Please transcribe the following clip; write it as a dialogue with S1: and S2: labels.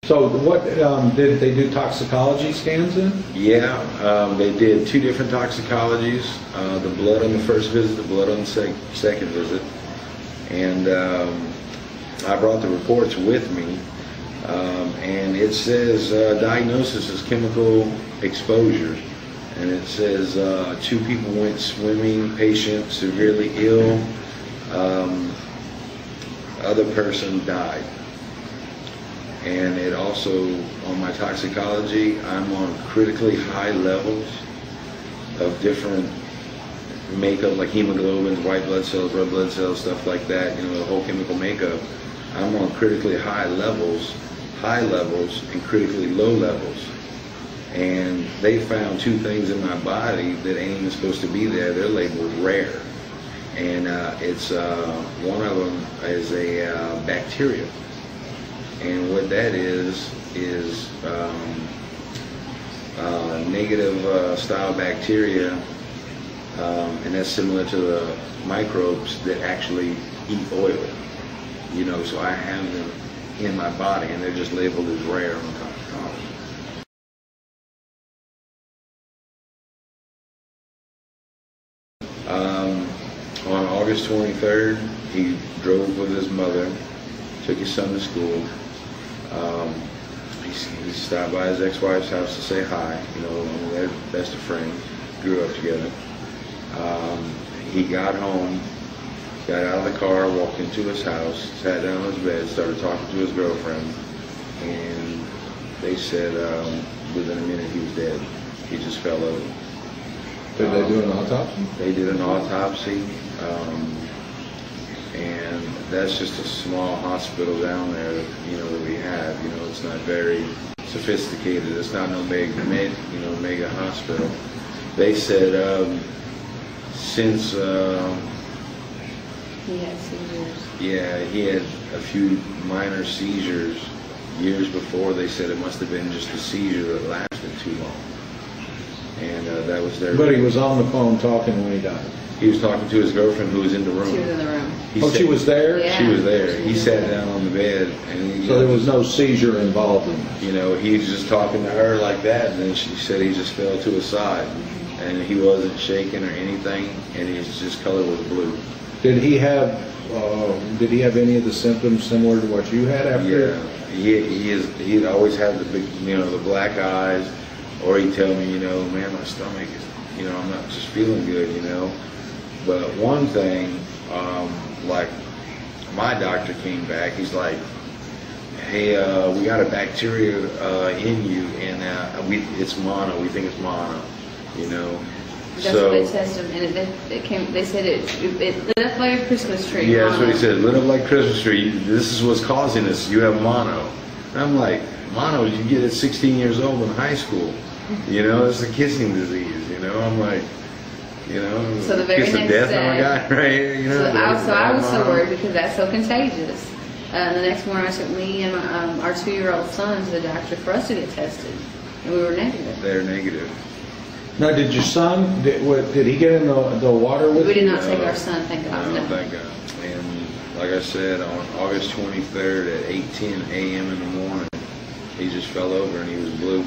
S1: So what, did they do toxicology scans in?
S2: Yeah, they did 2 different toxicologies, the blood on the first visit, the blood on the second visit. And I brought the reports with me, and it says diagnosis is chemical exposure. And it says 2 people went swimming, patient severely ill, other person died. And it also, on my toxicology, I'm on critically high levels of different makeup, like hemoglobins, white blood cells, red blood cells, stuff like that, you know, the whole chemical makeup. I'm on critically high levels, and critically low levels. And they found 2 things in my body that ain't even supposed to be there. They're labeled rare. And it's one of them is a bacteria. And what that is negative style bacteria, and that's similar to the microbes that actually eat oil. You know, so I have them in my body, and they're just labeled as rare on toxicology. On August 23rd, he drove with his mother, took his son to school. He stopped by his ex-wife's house to say hi. You know, they're best of friends, grew up together. He got home, got out of the car, walked into his house, sat down on his bed, started talking to his girlfriend, and they said within a minute he was dead. He just fell over.
S1: Did they do an autopsy?
S2: They did an autopsy, and that's just a small hospital down there, you know, that we have. You know, it's not very sophisticated. It's not no mega hospital. They said since
S3: he had seizures.
S2: Yeah, he had a few minor seizures years before. They said it must have been just a seizure that lasted too long. And that was their...
S1: But he was on the phone talking when he died.
S2: He was talking to his girlfriend who was in the room.
S3: She was in the room.
S1: She was there?
S3: Yeah.
S2: She was there. He sat down on the bed. And
S1: So there was no seizure involved in it?
S2: You know, he was just talking to her like that, and then she said he just fell to his side. And he wasn't shaking or anything, and his just color was blue.
S1: Did he have any of the symptoms similar to what you had after?
S2: Yeah, he'd always had the big, you know, the black eyes, or he'd tell me, you know, man, my stomach is, you know, I'm not just feeling good, you know. But one thing, like my doctor came back, he's like, hey, we got a bacteria in you, and it's mono. We think it's mono, you know.
S3: That's what they tested him, and they said it lit up like a Christmas tree.
S2: Yeah, that's what he said. Lit up like Christmas tree. This is what's causing this. You have mono. And I'm like, mono? You get it 16 years old in high school. You know, it's a kissing disease. You know, I'm like, you know,
S3: so the very
S2: kiss of death on a guy right here. You know,
S3: so I was so worried because that's so contagious. The next morning, I took me and our 2-year-old son to the doctor for us to get tested, and we were negative.
S2: They're negative.
S1: Now, did your son, did he get in the water with you?
S3: We did not take our son, thank God.
S2: No, thank God. And like I said, on August 23rd at 8:10 a.m. in the morning, he just fell over and he was blue.